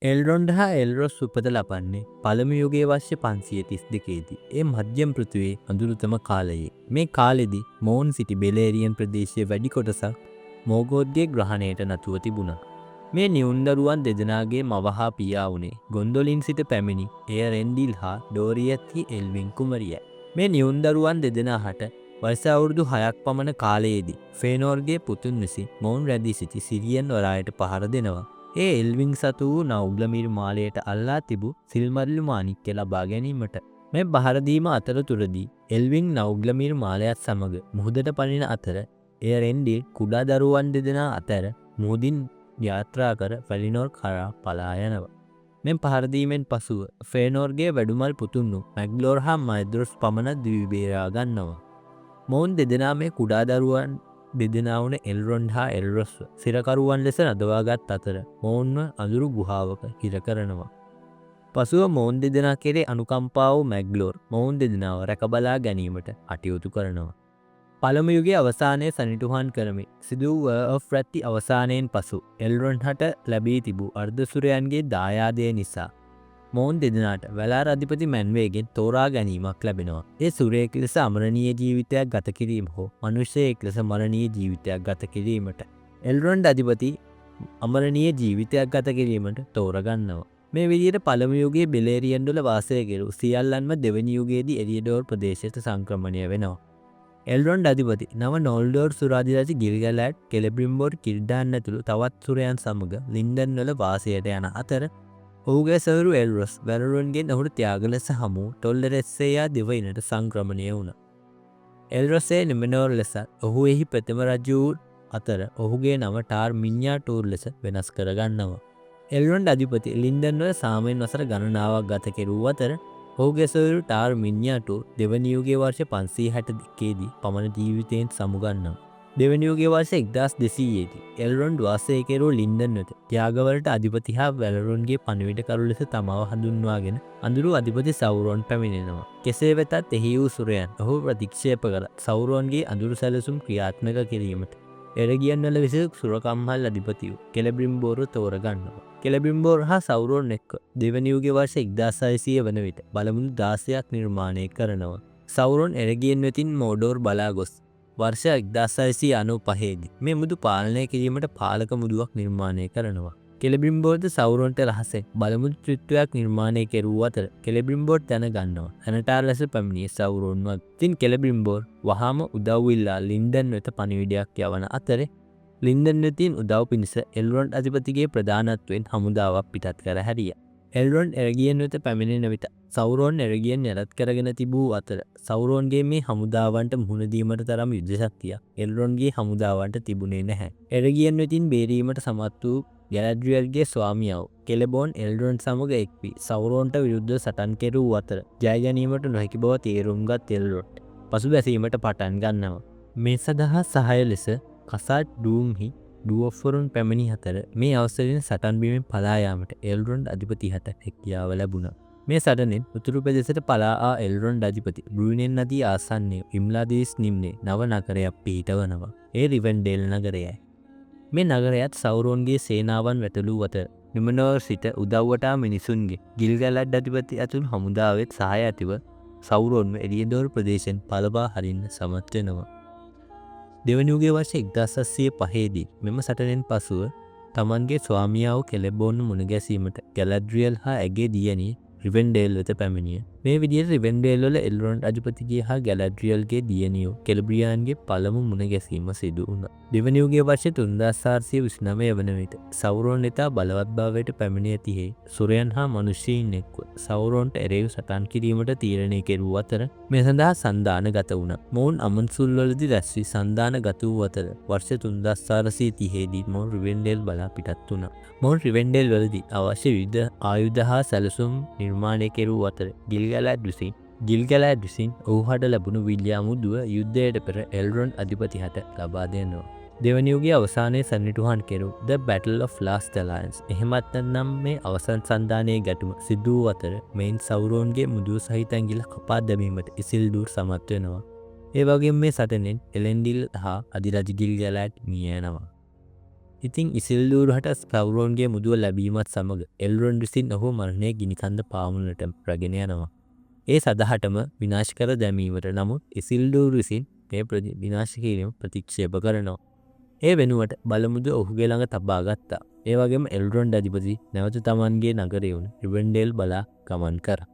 එල්රොන්ඩ් හා එල්රොස් උපත ලබන්නේ පළමු යුගයේ වර්ෂ 532දී. ඒ මධ්‍යම පෘථිවියේ අඳුරුතම කාලයේ. මේ කාලෙදී මෝන් සිටි බෙලේරියන් ප්‍රදේශයේ වැඩි කොටසක් මෝගෝත්ගේ ග්‍රහණයට නතුව තිබුණා. මේ නිවුන්දරුවන් දෙදෙනාගේ මව හා පියා වුණේ ගොන්දොලින් සිට පැමිණි එයරෙන්ඩිල් හා ඩෝරියත්හි එල්වින් කුමරියයි. මේ නිවුන්දරුවන් දෙදෙනාට වර්ෂ අවුරුදු 6ක් පමණ කාලයේදී ෆේනෝර්ගේ පුතුන් විසින් මොවුන් රැඳී සිටි සිරියන් වරායට පහර දෙනවා. ඒ එල්වින් සතු වූ නෞග්ලමීර් මාලයට අල්ලා තිබූ සිල්මරිලු මාණික්කය ලබා ගැනීමට. මේ පහරදීම අතරතුරදී එල්වින් නෞග්ලමීර් මාලයත් සමග මුහුදට පනින අතර එයරෙන්ඩිල් කුඩා දරුවන් දෙදෙනා අතර මුහුදින් යාත්‍රා කර ෆැලිනෝර් කරා පලා යනවා. මෙම පහරදීමෙන් පසුව ෆේනෝර්ගේ වැඩුමල් පුතුන් වූ මැග්ලෝර් හා මයිද්‍රොස් පමණ දිවිබේරා ගන්නවා. මොවුන් දෙදෙනා මේ කුඩා දරුවන් දෙදෙනා වුණ එල්රොන්ඩ් හා එල්රොස්ව සිරකරුවන් ලෙස රඳවාගත් අතර මොවුන්ව අඳුරු ගුහාවක හිර කරනවා. පසුව මොවුන් දෙදෙනා කෙරේ අනුකම්පා වූ මැග්ලෝර් මොවුන් දෙදෙනාව රැකබලා ගැනීමට කටයුතු කරනවා. පළමු යුගයේ අවසානයේ සනිටුහන් කරමින් සිදු වූ ඔෆ් රැත්ති අවසානයෙන් පසු එල්රොන්ඩ් හට ලැබී තිබූ අර්ධසුරයන්ගේ දායාදය නිසා මොවුන් දෙදෙනාට වැලාර අධිපති මැන්වේගෙන් තෝරා ගැනීමක් ලැබෙනවා. ඒ සුරයෙක් ලෙස අමරණීය ජීවිතයක් ගත කිරීම හෝ මනුෂ්‍යයෙක් ලෙස මරණීය ජීවිතයක් ගත කිරීමට එල්රොන්ඩ් අධිපති අමරණීය ජීවිතයක් ගත කිරීමට තෝරගන්නවා. මේ විදිහට පළමු යුගයේ බෙලේරියන් වල වාසය කෙරු සියල්ලන්ම දෙවැනි යුගයේදී එරියඩෝර් ප්‍රදේශයට සංක්‍රමණය වෙනවා. එල්රොන්ඩ් අධිපති නව නොල්ඩෝර් සුරාධිරාජ ගිල්ගැලෑඩ් කෙලබ්‍රිම්බෝර් කිල්ඩාන් ඇතුළු තවත් සුරයන් සමග ලින්ඩන් වල වාසයට යන අතර ඔහුගේ සවරු එල්රොස් වැරරුන්ගෙන් ඔහුට ත්‍යාග ලෙස හමු ටොල්ලරෙස්සේයා දිවයිනට සංක්‍රමණය වුණා. එල්රොස්සේ නිමනෝර් ලෙසත් ඔහු එහි ප්‍රථම රජු වූ අතර ඔහුගේ නම ටාර් මිඤ්ඤාටූර් ලෙස වෙනස් කරගන්නවා. එල්රොන්ඩ් අධිපති ලින්ඩන් වල සාමයෙන් වසර ගණනාවක් ගත කෙරූ අතර ඔහුගේ සොයුරු ටාර් මිඤ්ඤාටූර් දෙවැනි යුගයේ වර්ෂ 562 දී පමණ ජීවිතයෙන් සමුගන්නවා. දෙවැනි යුගයේ වර්ෂ 1200 දී එල්රොන්ඩ් වාසය කෙරූ ලින්ඩන් වෙත ත්‍යාගවලට අධිපති හා වැලරුන්ගේ පණිවිඩකරු ලෙස තමාව හඳුන්වාගෙන අඳුරු අධිපති සෞරෝන් පැමිණෙනවා. කෙසේ වෙතත් එහි වූ සුරයන් ඔහු ප්‍රතික්ෂේප කර සෞරෝන්ගේ අඳුරු සැලසුම් ක්‍රියාත්මක කිරීමට එරගියන් වල විසින් සුරකම්හල් අධිපති වූ කෙලබ්‍රිම්බෝර්ව තෝරගන්නවා. කෙලබ්‍රිම්බෝර් හා සෞරෝන් එක්ක දෙවැනි යුගයේ වර්ෂ 1600 වන විට බලමුණු 16ක් නිර්මාණය කරනවා. සෞරෝන් එරගියන් වෙතින් මෝඩෝර් බලා ගොස් වර්ෂ 1695 දී මේ මුදු පාලනය කිරීමට පාලක මුදුවක් නිර්මාණය කරනවා. කෙලබ්‍රිම්බෝර්ද සෞරෝන්ට රහසෙන් බලමුදු ත්‍රිත්වයක් නිර්මාණය කෙරූ අතර කෙලබ්‍රිම්බෝර් දැනගන්නවා. ඇනටාර් ලෙස පැමිණිය සෞරෝන්වත්. ඉතින් කෙලබ්‍රිම්බෝර් වහාම උදව් ඉල්ලා ලින්ඩන් වෙත පණිවිඩයක් යවන අතරේ ලින්ඩන් වෙතින් උදව් පිණිස එල්රොන්ඩ් අධිපතිගේ ප්‍රධානත්වයෙන් හමුදාවක් පිටත් කර හැරියා. එල්රොන්ඩ් එරගියන් වෙත පැමිණෙන විට සෞරෝන් එරගියන් යටත් කරගෙන තිබූ අතර සෞරෝන්ගේ මේ හමුදාවන්ට මුහුණ දීමට තරම් යුද ශක්තියක් එල්රොන්ඩ්ගේ හමුදාවන්ට තිබුණේ නැහැ. එරගියන් වෙතින් බේරීමට සමත් වූ ගැලඩ්‍රියල්ගේ ස්වාමියාව කෙලබෝන් එල්රොන්ඩ් සමග එක් වී සෞරෝන්ට විරුද්ධව සටන් කෙරූ අතර ජය ගැනීමට නොහැකි බව තේරුම්ගත් එල්රොන්ඩ් පසුබැසීමට පටන් ගන්නවා. මේ සඳහා සහාය ලෙස කසාට් ඩූම්හි ඩුවොෆ්වරුන් පැමිණි අතර මේ අවසරයෙන් සටන් බිමෙන් පලා යාමට එල්රොන්ඩ් අධිපති හට හැකියාව ලැබුණා. මේ සටනෙන් උතුරු ප්‍රදේශයට පලා ආ එල්රොන්ඩ් අධිපති බ්‍රුනෙන් නදී ආසන්නයේ ඉම්ලාදීස් නිම්නයේ නව නගරයක් පිහිටවනවා. ඒ රිවෙන්ඩේල් නගරයයි. මේ නගරයත් සෞරෝන්ගේ සේනාවන් වැටලූ අතර නිමනෝර් සිට උදව්වට ආ මිනිසුන්ගේ ගිල්ගැලඩ් අධිපති ඇතුළු හමුදාවෙත් සහාය ඇතිව සෞරෝන්ව එරියඩෝර් ප්‍රදේශයෙන් පළවා හරින්න සමත් වෙනවා. දෙවැනි යුගයේ වර්ෂ 1705 දී මෙම සටනෙන් පසුව තමන්ගේ ස්වාමියාව කෙලබෝන් මුණ ගැසීමට ගැලඩ්‍රියල් හා ඇගේ දියණිය රිවෙන්ඩේල් වෙත පැමිණිය. මේ විදිහට රිවෙන්ඩේල් වල එල්රොන්ඩ් අධිපතිගේ හා ගැලඩ්‍රියල්ගේ දියණියෝ කෙලබ්‍රියාන්ගේ පළමු මුණ ගැසීම සිදු වුණා. දෙවැනි යුගයේ වර්ෂ 3429 වන විට සෞරෝන් ඉතා බලවත් භාවයට පැමිණ ඇති සුරයන් හා මනුෂ්‍යයින් එක්ව සෞරෝන්ට එරෙහිව සටන් කිරීමට තීරණය කෙරූ අතර මේ සඳහා සන්දානගත වුණා. මොවුන් අමන්සුල් වලදී රැස් වී සන්දානගත වූ අතර වර්ෂ 3430 දී මොවුන් රිවෙන්ඩේල් බලා පිටත් වුණා. මොවුන් රිවෙන්ඩේල් වලදී අවශ්‍ය විවිධ ආයුධ හා සැලසුම් නිර්මාණය කෙරූ අතර ගිල්ගැලෑඩ් විසින් ඔහුට ලැබුණු විල්‍යාමුදුව යුද්ධයට පෙර එල්රොන්ඩ් අධිපති හට ලබා දෙනවා. දෙවැනි යුගයේ අවසානයේ සනිටුහන් කෙරූ The Battle of Last Alliance එහෙමත් නැත්නම් මේ අවසන් සන්ධානයේ ගැටුම සිදු වූ අතර මෙයින් සෞරෝන්ගේ මුදුව සහිත ඇඟිල්ල කපා දැමීමට ඉසිල්ඩූර් සමත් වෙනවා. ඒ වගේම මේ සටනෙන් එලෙන්ඩිල් හා අධිරාජ ගිල්ගැලෑඩ් මිය යනවා. ඉතින් ඉසිල්දූරු හට ස්කවරෝන්ගේ මුදුව ලැබීමත් සමඟ එල්රොන් විසින් ඔහු මරණය ගිනිකන්ද පාමුණට රැගෙන යනවා. ඒ සදහටම විනාශ කර දැමීමට නමුත් ඉසිල්දූරු විසින් මේ විනාශ කිරීම ප්‍රතික්ෂේප කරනවා. ඒ වෙනුවට බලමුද ඔහුගේ ළඟ තබා ගත්තා. ඒ වගේම එල්රොන් අධිපති නැවත තමන්ගේ නගරය වුණ රිවෙන්ඩෙල් බලා ගමන් කරා.